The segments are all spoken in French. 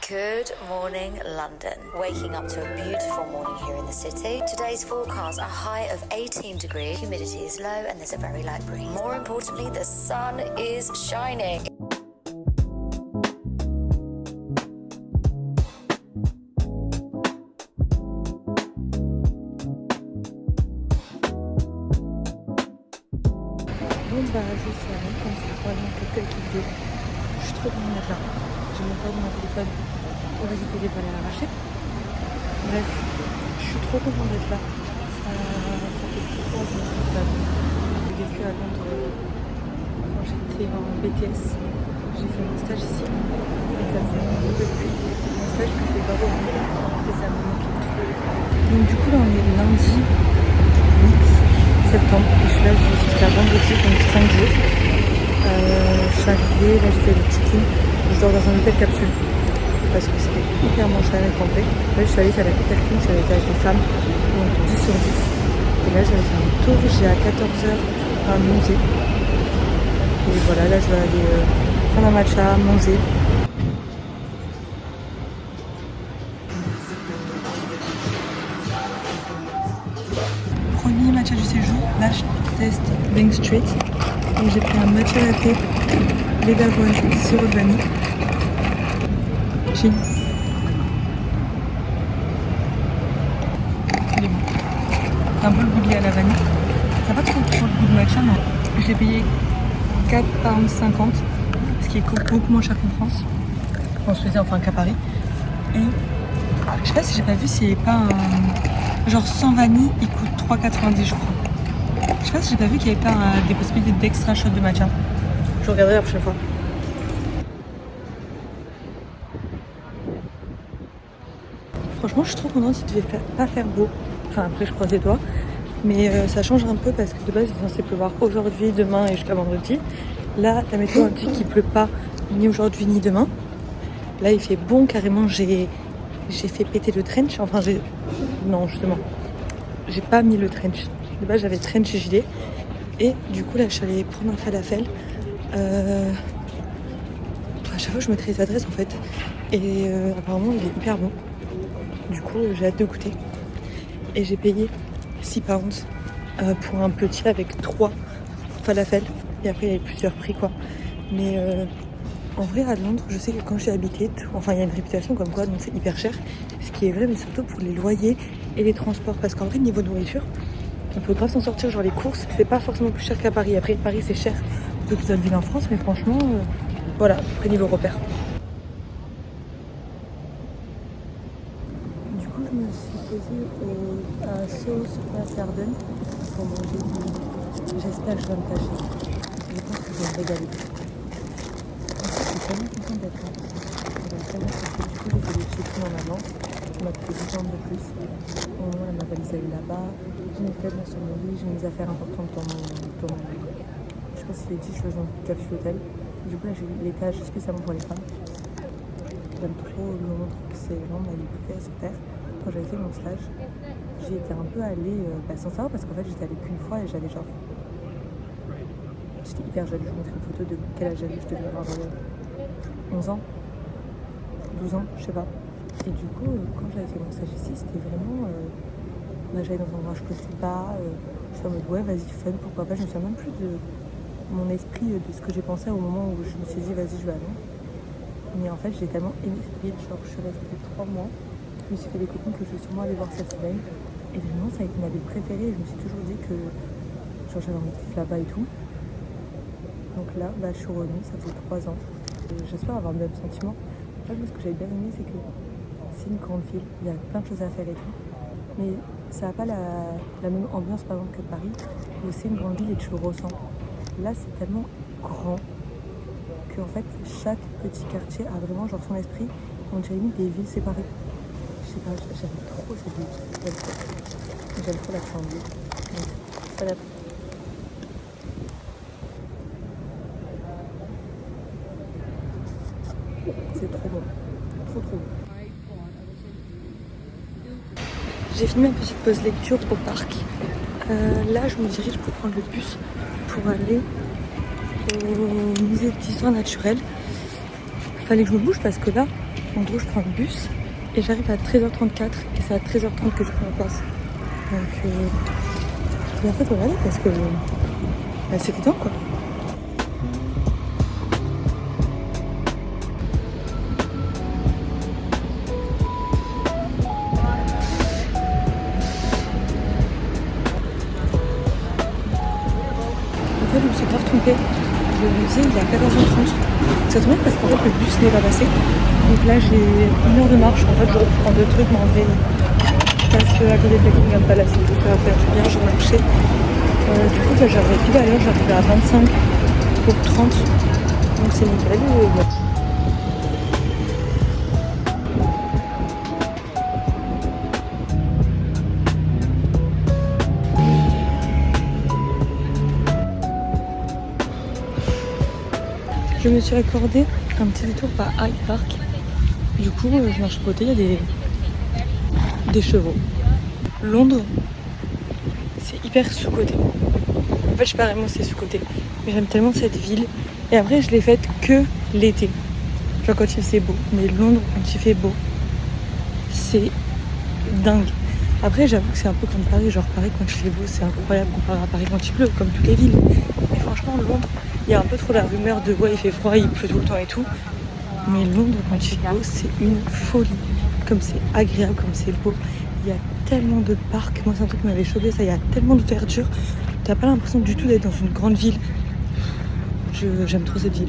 Good morning, London. Waking up to a beautiful morning here in the city. Today's forecast, a high of 18 degrees. Humidity is low and there's a very light breeze. More importantly, the sun is shining. Bon bah je sais rien, comme c'est probablement quelques vidéos. Je suis trop bien là. J'ai même pas de mon téléphone pour éviter les balles arrachées. Bref, je suis trop contente d'être là. Ça fait 3 ans que j'ai vécu à Londres quand j'étais en BTS. J'ai fait mon stage ici. Et ça fait depuis mon stage que je fais pas revenir. Et ça me manquait trop. Donc du coup là on est lundi 8 septembre. Et je suis là jusqu'à vendredi, donc 5 jours. Je suis arrivée, là j'ai fait le check-in. Je dors dans un hôtel capsule parce que c'était hyper moins cher et complet. Là je suis allée, ça va hyper clean, sur l'étage des femmes, donc 10 sur 10. Et là j'allais faire un tour, j'ai à 14h un musée. Et voilà, là je vais aller prendre un matcha, manger. Premier matcha du séjour, là je teste Bank Street. Donc j'ai pris un matcha latte, lait d'avoine, sirop de vanille. Chill. Il est bon. C'est un peu le goût lié à la vanille. Ça n'a pas trop le goût de matcha, mais je l'ai payé 4,50 £, ce qui est beaucoup moins cher qu'en France. En Suisse, enfin qu'à Paris. Et je sais pas si j'ai pas vu s'il n'y avait pas un. Genre sans vanille, il coûte 3,90 € je crois. Je sais pas si j'ai pas vu qu'il n'y avait pas des possibilités d'extra shot de matcha. Je regarderai la prochaine fois. Franchement, je suis trop contente, il devait pas faire beau. Enfin, après, je croise les doigts. Mais ça change un peu parce que de base, il est censé pleuvoir aujourd'hui, demain et jusqu'à vendredi. Là, la météo dit qu'il pleut pas ni aujourd'hui ni demain. Là, il fait bon carrément. J'ai fait péter le trench. Enfin, non, justement, j'ai pas mis le trench. De base, j'avais trench et gilet. Et du coup, là, je suis allée prendre un falafel. À chaque fois, je mettrai les adresses en fait. Et apparemment, il est hyper bon. Du coup, j'ai hâte de goûter. Et j'ai payé 6 pounds pour un petit avec 3 falafels. Et après, il y avait plusieurs prix quoi. Mais en vrai, à Londres, je sais que quand j'ai habité, enfin, il y a une réputation comme quoi, donc c'est hyper cher. Ce qui est vrai, mais surtout pour les loyers et les transports. Parce qu'en vrai, niveau nourriture, on peut grave s'en sortir. Genre les courses, c'est pas forcément plus cher qu'à Paris. Après, Paris, c'est cher que d'autres villes en France. Mais franchement, voilà, après niveau repère. Du coup, je me suis posée à South Square Garden pour manger. J'espère que je vais me cacher. Je pense que je vais me régaler. Je suis tellement contente d'être là. Du coup, j'ai fait des check-in en avant. On m'a coûté 10 € de plus. Au moment, elle m'a valise elle est là-bas. J'ai mes vêtements sur mon lit. J'ai mes affaires importantes dans mon. Je sais pas si je l'ai dit, je suis dans une capsule hôtel. Du coup, là, j'ai l'étage spécialement pour les femmes. J'aime trop le moment que c'est vraiment ma vie préférée sur Terre. Quand j'avais fait mon stage, j'y étais un peu allée sans savoir parce qu'en fait j'étais allée qu'une fois et j'avais genre. J'étais hyper jeune, je vous montre une photo de quel âge j'avais, je devais avoir 11 ans, 12 ans, je sais pas. Et du coup, quand j'avais fait mon stage ici, c'était vraiment. J'allais dans un endroit, je connaissais pas, je suis en mode ouais, vas-y, fun, pourquoi pas. Je me souviens même plus de mon esprit, de ce que j'ai pensé au moment où je me suis dit, vas-y, je vais à Londres. Mais en fait, j'ai tellement aimé cette ville, genre je suis restée 3 mois. Je me suis fait des copines que je vais sûrement aller voir cette semaine. Et vraiment, ça a été ma ville préférée. Je me suis toujours dit que genre, j'avais envie de vivre là-bas et tout. Donc là, je suis revenue, ça fait 3 ans. Et j'espère avoir le même sentiment. En fait, ce que j'avais bien aimé, c'est que c'est une grande ville. Il y a plein de choses à faire et tout. Mais ça n'a pas la même ambiance, par exemple, que Paris, où c'est une grande ville et que je le ressens. Là, c'est tellement grand qu'en fait, chaque petit quartier a vraiment genre son esprit. On dirait limite des villes séparées. Je sais pas, j'aime trop cette ville. J'aime trop la grande ville. Donc, voilà. C'est trop bon. Trop bon. J'ai fini ma petite pause lecture au parc. Là, je me dirige pour prendre le bus pour aller au musée d'histoire naturelle. Il fallait que je me bouge parce que là, En gros, je prends le bus et j'arrive à 13h34 et c'est à 13h30 que je prends la place. Donc, et en fait, on va aller parce que c'est évident quoi. En fait, je me suis grave trompée. Le musée, il est à 14h30. Ça tombe bien parce qu'en fait, le bus n'est pas passé. Donc là, j'ai 1 heure de marche. En fait, je reprends 2 trucs, mais en vrai, je passe à côté de Buckingham Palace et tout ça. Après, je viens, je marchais. Du coup, là, j'arrive pile à l'heure. J'arrive à 25 pour 30. Donc c'est nickel. Je me suis accordé un petit détour par Hyde Park. Du coup, je marche à côté, il y a des chevaux. Londres, c'est hyper sous-côté. En fait, je sais pas vraiment si c'est sous-côté. Mais j'aime tellement cette ville. Et après, je l'ai faite que l'été. Genre quand il fait beau. Mais Londres, quand il fait beau, c'est dingue. Après, j'avoue que c'est un peu comme Paris. Genre Paris, quand il fait beau, c'est incroyable comparé à Paris quand il pleut, comme toutes les villes. Mais franchement, Londres, il y a un peu trop la rumeur de ouais, il fait froid, il pleut tout le temps et tout. Mais Londres, quand il fait beau, c'est une folie. Comme c'est agréable, comme c'est beau. Il y a tellement de parcs. Moi, c'est un truc qui m'avait choqué, ça. Il y a tellement de verdure. T'as pas l'impression du tout d'être dans une grande ville. J'aime trop cette ville.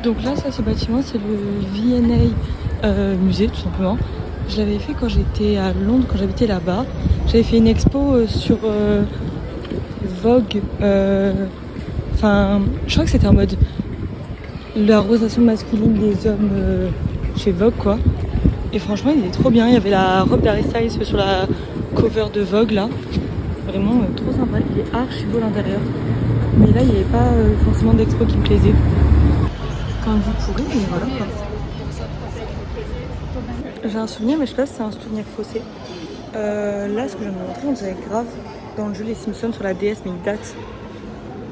Donc là, ça, ce bâtiment, c'est le V&A musée, tout simplement. Je l'avais fait quand j'étais à Londres, quand j'habitais là-bas. J'avais fait une expo sur Vogue. Enfin, je crois que c'était en mode la représentation masculine des hommes chez Vogue, quoi. Et franchement, il est trop bien. Il y avait la robe d'Harry Styles sur la cover de Vogue, là. Vraiment trop sympa. Il est archi beau l'intérieur. Mais là, il n'y avait pas forcément d'expo qui me plaisait. Quand vous pourrez, mais voilà quoi. J'ai un souvenir, mais je sais pas si c'est un souvenir faussé. Là, ce que je viens de montrer, on dirait grave dans le jeu Les Simpsons sur la DS, mais il date.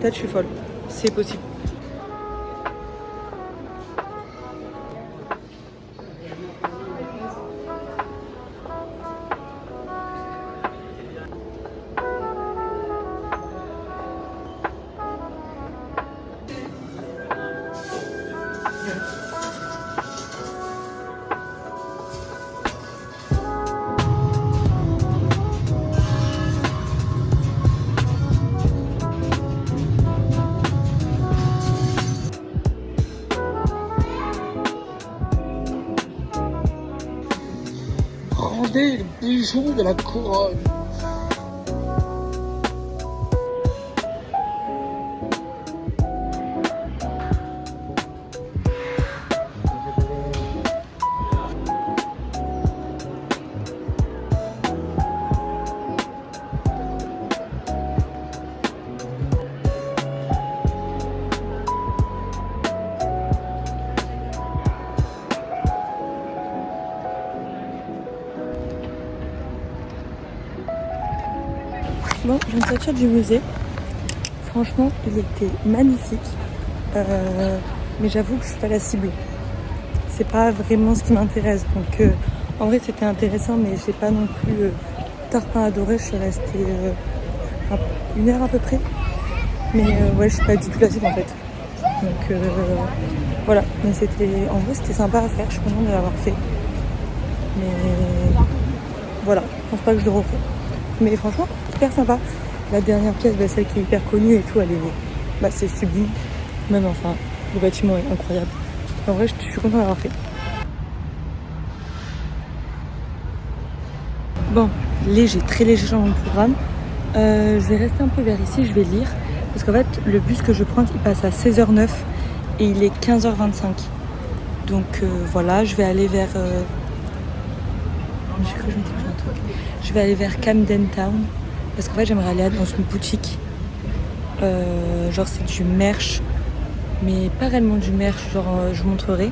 Peut-être je suis folle. C'est possible. Rendez le bijou de la couronne. Bon, je viens de sortir du musée. Franchement, il était magnifique. Mais j'avoue que je suis pas la cible. C'est pas vraiment ce qui m'intéresse. Donc, en vrai, c'était intéressant, mais j'ai pas non plus tarpin adoré. Je suis restée 1 heure à peu près. Mais ouais, je suis pas du tout la cible en fait. Donc, voilà. Mais en vrai, c'était sympa à faire. Je suis contente de l'avoir fait. Mais voilà, je pense pas que je le refais. Mais franchement, hyper sympa. La dernière pièce, celle qui est hyper connue et tout, elle est, c'est sublime. Même enfin, le bâtiment est incroyable. En vrai, je suis contente d'avoir fait. Bon, léger, très léger changement de programme. Je vais rester un peu vers ici, je vais lire. Parce qu'en fait, le bus que je prends, il passe à 16h09 et il est 15h25. Donc voilà, je vais aller vers... J'ai cru que je m'étais pris un truc. Je vais aller vers Camden Town. Parce qu'en fait, j'aimerais aller dans une boutique. Genre, c'est du merch. Mais pas réellement du merch, genre, je vous montrerai.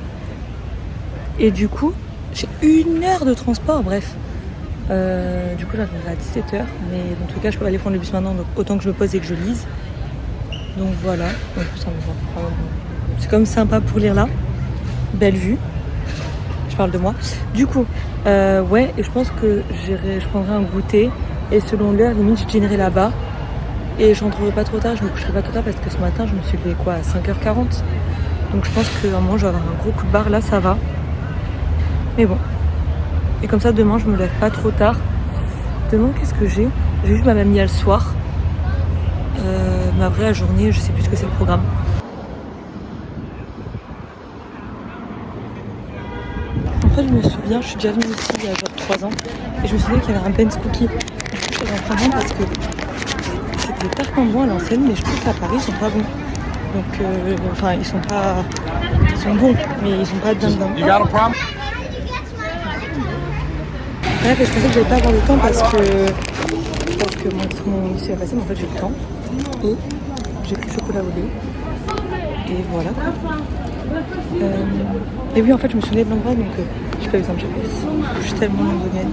Et du coup, j'ai 1 heure de transport, bref. Du coup, j'arriverai à 17h. Mais dans tout cas, je peux aller prendre le bus maintenant. Donc autant que je me pose et que je lise. Donc voilà. En plus, ça me va. C'est comme sympa pour lire là. Belle vue. Je parle de moi. Du coup, ouais, et je pense que je prendrai un goûter. Et selon l'heure, limite, je dînerai là-bas. Et je rentrerai pas trop tard, je me coucherai pas trop tard parce que ce matin, je me suis levée quoi, à 5h40. Donc je pense qu'à un moment, je vais avoir un gros coup de barre. Là, ça va. Mais bon. Et comme ça, demain, je me lève pas trop tard. Demain, qu'est-ce que j'ai? J'ai juste ma mamie le soir. Mais après, la journée, je sais plus ce que c'est le programme. En fait, je me souviens, je suis déjà venue ici il y a genre 3 ans. Et je me souviens qu'il y avait un Ben's Cookie. Du coup, je suis en train de parce que c'était parfaitement bon à l'ancienne, mais je trouve qu'à Paris, ils sont pas bons. Donc, enfin, ils sont pas... Ils sont bons, mais ils sont pas bien dedans. Bref, je pensais que j'allais pas avoir le temps parce que mon lycée va passer, mais en fait, j'ai le temps. Et j'ai pris le chocolat au lait. Et voilà quoi. Et oui, en fait, je me souvenais de l'endroit, donc j'ai pas besoin de GPS. Je suis tellement londonienne.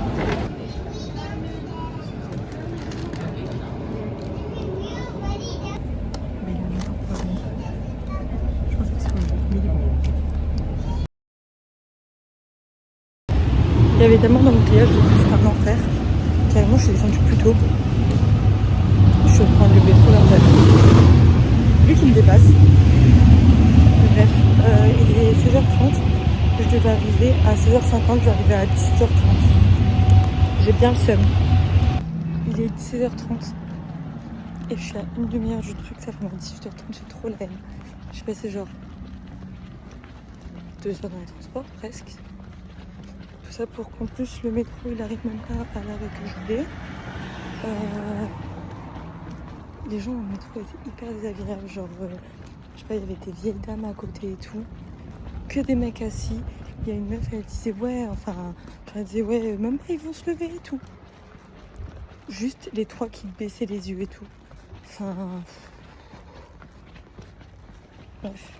Mais il est pas bon. Je pensais que c'était bon, mais il est bon. Il y avait tellement d'embouteillages, donc c'était un enfer. Carrément, je suis descendue plus tôt. Je suis en train de le métro là, en fait. Lui qui me dépasse. Bref, il est 16h30. Je devais arriver à 16h50, je vais arriver à 17h30. J'ai bien le seum. Il est 17h30 et je suis à une demi-heure du truc, ça fait 18h30, j'ai trop la haine. J'ai passé genre 2 heures dans les transports, presque. Tout ça pour qu'en plus le métro il arrive même pas à l'heure que je voulais. Les gens dans le métro étaient hyper désagréables, genre je sais pas, il y avait des vieilles dames à côté et tout. Que des mecs assis. Il y a une meuf, elle disait ouais, enfin, elle disait ouais, même pas ils vont se lever et tout. Juste les 3 qui baissaient les yeux et tout. Enfin, bref.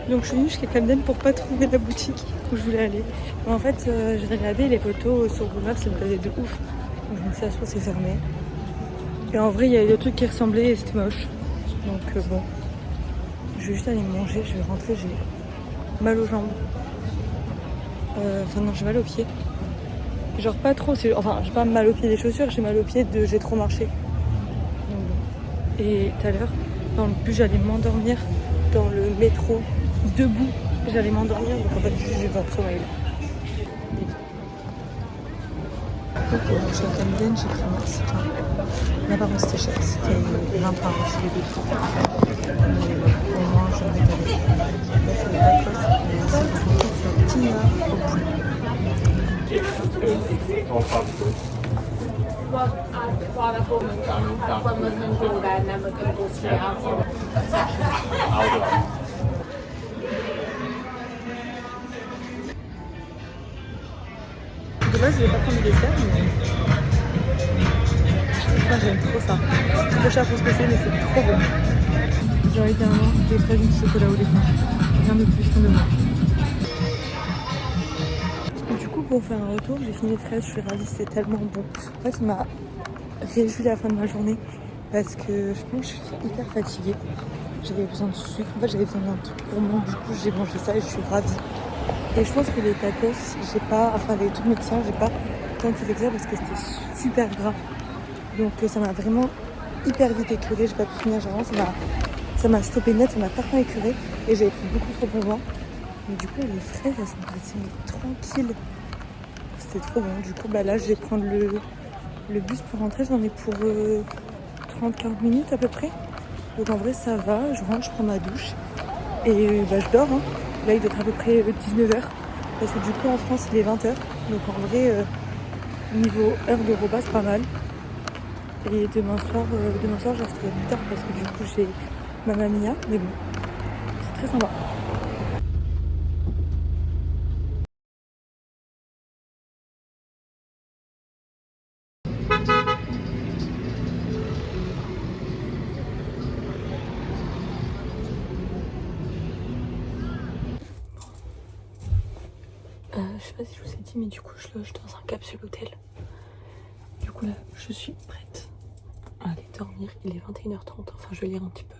Donc je suis venue jusqu'à Camden pour pas trouver la boutique où je voulais aller. Mais en fait, j'ai regardé les photos sur Google Maps, ça me donnait de ouf. Donc je me suis dit, ça se trouve, c'est fermé. Et en vrai, il y avait des trucs qui ressemblaient et c'était moche. Donc bon, je vais juste aller manger, je vais rentrer, j'ai mal aux jambes. Enfin non, j'ai mal aux pieds. Genre pas trop, enfin j'ai pas mal aux pieds des chaussures, j'ai mal aux pieds de j'ai trop marché. Donc, bon. Et tout à l'heure, dans le bus, j'allais m'endormir dans le métro. Debout, j'allais m'endormir, donc en fait j'ai pas de sommeil. Ok, donc je suis à Camden, j'ai pris un Mexicain. Là par contre c'était cher, c'était 20 pounds, c'est les 2 trucs. Mais au moins je vais régaler. Là c'est le tacos, et c'est tortilla au poulet. De base, je vais pas prendre le dessert, mais moi j'aime trop ça. C'est trop cher pour ce que c'est, mais c'est trop bon. Genre littéralement, des fraises du chocolat au lait. Rien de plus, rien de moins. Du coup, pour faire un retour, j'ai fini les fraises, je suis ravie, c'est tellement bon. En fait, ça m'a réjoui la fin de ma journée parce que je pense que je suis hyper fatiguée. J'avais besoin de sucre, en fait j'avais besoin d'un truc pour moi, du coup j'ai mangé ça et je suis ravie. Et je pense que les tacos, j'ai pas, enfin les trucs mexicains, j'ai pas tant kiffé que ça parce que c'était super gras. Donc ça m'a vraiment hyper vite écœurée, j'ai pas pu finir, genre ça m'a stoppé net, ça m'a parfaitement écœurée et j'avais pris beaucoup trop pour moi. Mais du coup, les fraises, elles sont passées tranquilles. C'était trop bon. Du coup, bah là, je vais prendre le bus pour rentrer. J'en ai pour 30-40 minutes à peu près. Donc en vrai, ça va. Je rentre, je prends ma douche. Et bah, je dors. Hein. Là, il doit être à peu près 19h. Parce que du coup, en France, il est 20h. Donc en vrai, niveau heure de repas, c'est pas mal. Et demain soir, je resterai plus tard parce que du coup, j'ai ma mamia. Mais bon, c'est très sympa. Je sais pas si je vous ai dit, mais du coup, je loge dans un capsule hôtel. Du coup, là, je suis prête à aller dormir. Il est 21h30. Enfin, je vais lire un petit peu.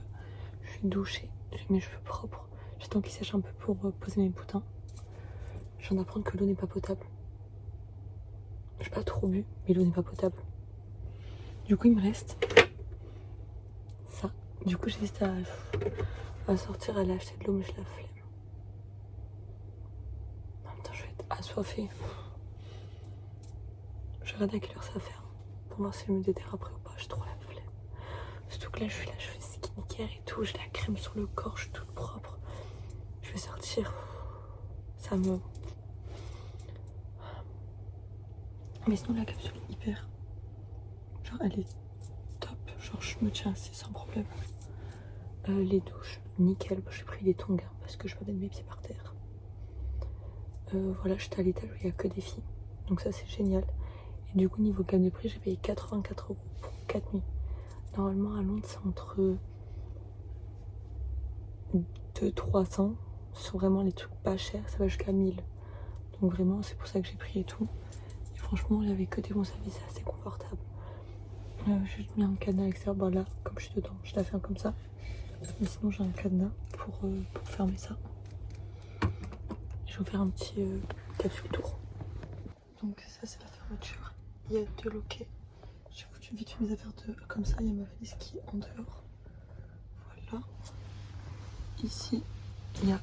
Je suis douchée. J'ai mes cheveux propres. J'attends qu'ils sèchent un peu pour poser mes boutins. Je viens d'apprendre que l'eau n'est pas potable. J'ai pas trop bu, mais l'eau n'est pas potable. Du coup, il me reste ça. Du coup, j'hésite à sortir, à aller acheter de l'eau, mais je la flemme. En même temps, je vais être assoiffée. Je regarde à quelle heure ça ferme pour voir si je me déterre après ou pas. J'ai trop la flemme. Surtout que là, je fais skincare et tout. J'ai la crème sur le corps, je suis toute propre. Je vais sortir. Ça me... Mais sinon, la capsule est hyper... Genre, elle est top. Genre, je me tiens assez sans problème. Les douches, nickel. J'ai pris des tongs hein, parce que je veux mettre mes pieds par terre. Voilà, j'étais à l'étage où il n'y a que des filles. Donc ça, c'est génial. Et du coup, niveau gamme de prix, j'ai payé 84 € pour 4 nuits. Normalement, à Londres, c'est entre 200-300. Ce sont vraiment les trucs pas chers. Ça va jusqu'à 1000. Donc vraiment, c'est pour ça que j'ai pris et tout. Et franchement, il n'y avait que des bons services. C'est assez confortable. J'ai mis un cadenas extérieur. Bon là, comme je suis dedans, je la ferme comme ça. Mais sinon, j'ai un cadenas pour fermer ça. Je vais vous faire un petit capsule tour. Donc ça, c'est la fermeture. Il y a 2 loquets. J'ai foutu vite fait mes affaires comme ça. Il y a ma valise qui est en dehors. Voilà. Ici, il y a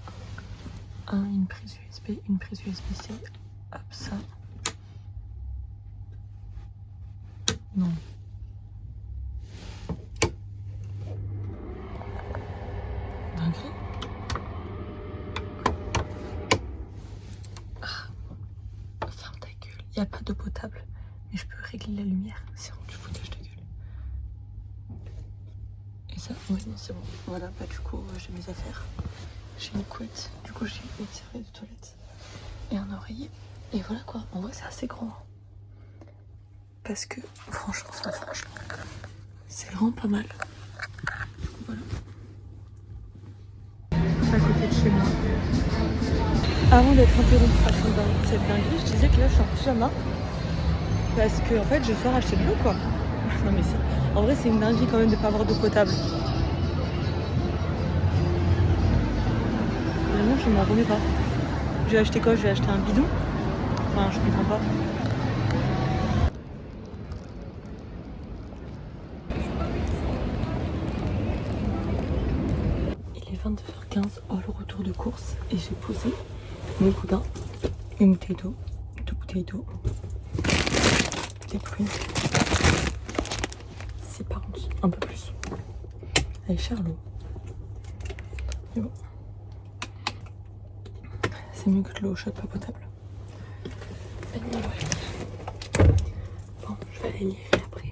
une prise USB, une prise USB-C. Hop, ça. Non. Dinguerie. Ferme ta gueule. Il n'y a pas d'eau potable, mais je peux régler la lumière. C'est vraiment du foutage de gueule. Et ça, oui, c'est bon. Voilà, bah du coup, j'ai mes affaires. J'ai une couette. Du coup, j'ai une serviette de toilette et un oreiller. Et voilà quoi. En vrai, c'est assez grand. Parce que, franchement, c'est vraiment pas mal. Du coup, voilà. À côté de chez moi. Avant d'être interrompue par cette dinguerie, je disais que là, je suis en pyjama. Parce que, en fait, je sors acheter de l'eau, quoi. Non, mais en vrai, c'est une dinguerie quand même de pas avoir d'eau potable. Vraiment, je m'en remets pas. J'ai acheté quoi? J'ai acheté un bidon. Enfin, je comprends pas. Il est 22h15, le retour de course. Et j'ai posé mon boudin, une bouteille d'eau, 2 bouteilles d'eau, des prunes. C'est par contre un peu plus. Elle est chère l'eau. Mais bon. C'est mieux que de l'eau chaude pas potable. Bon, je vais aller lire et après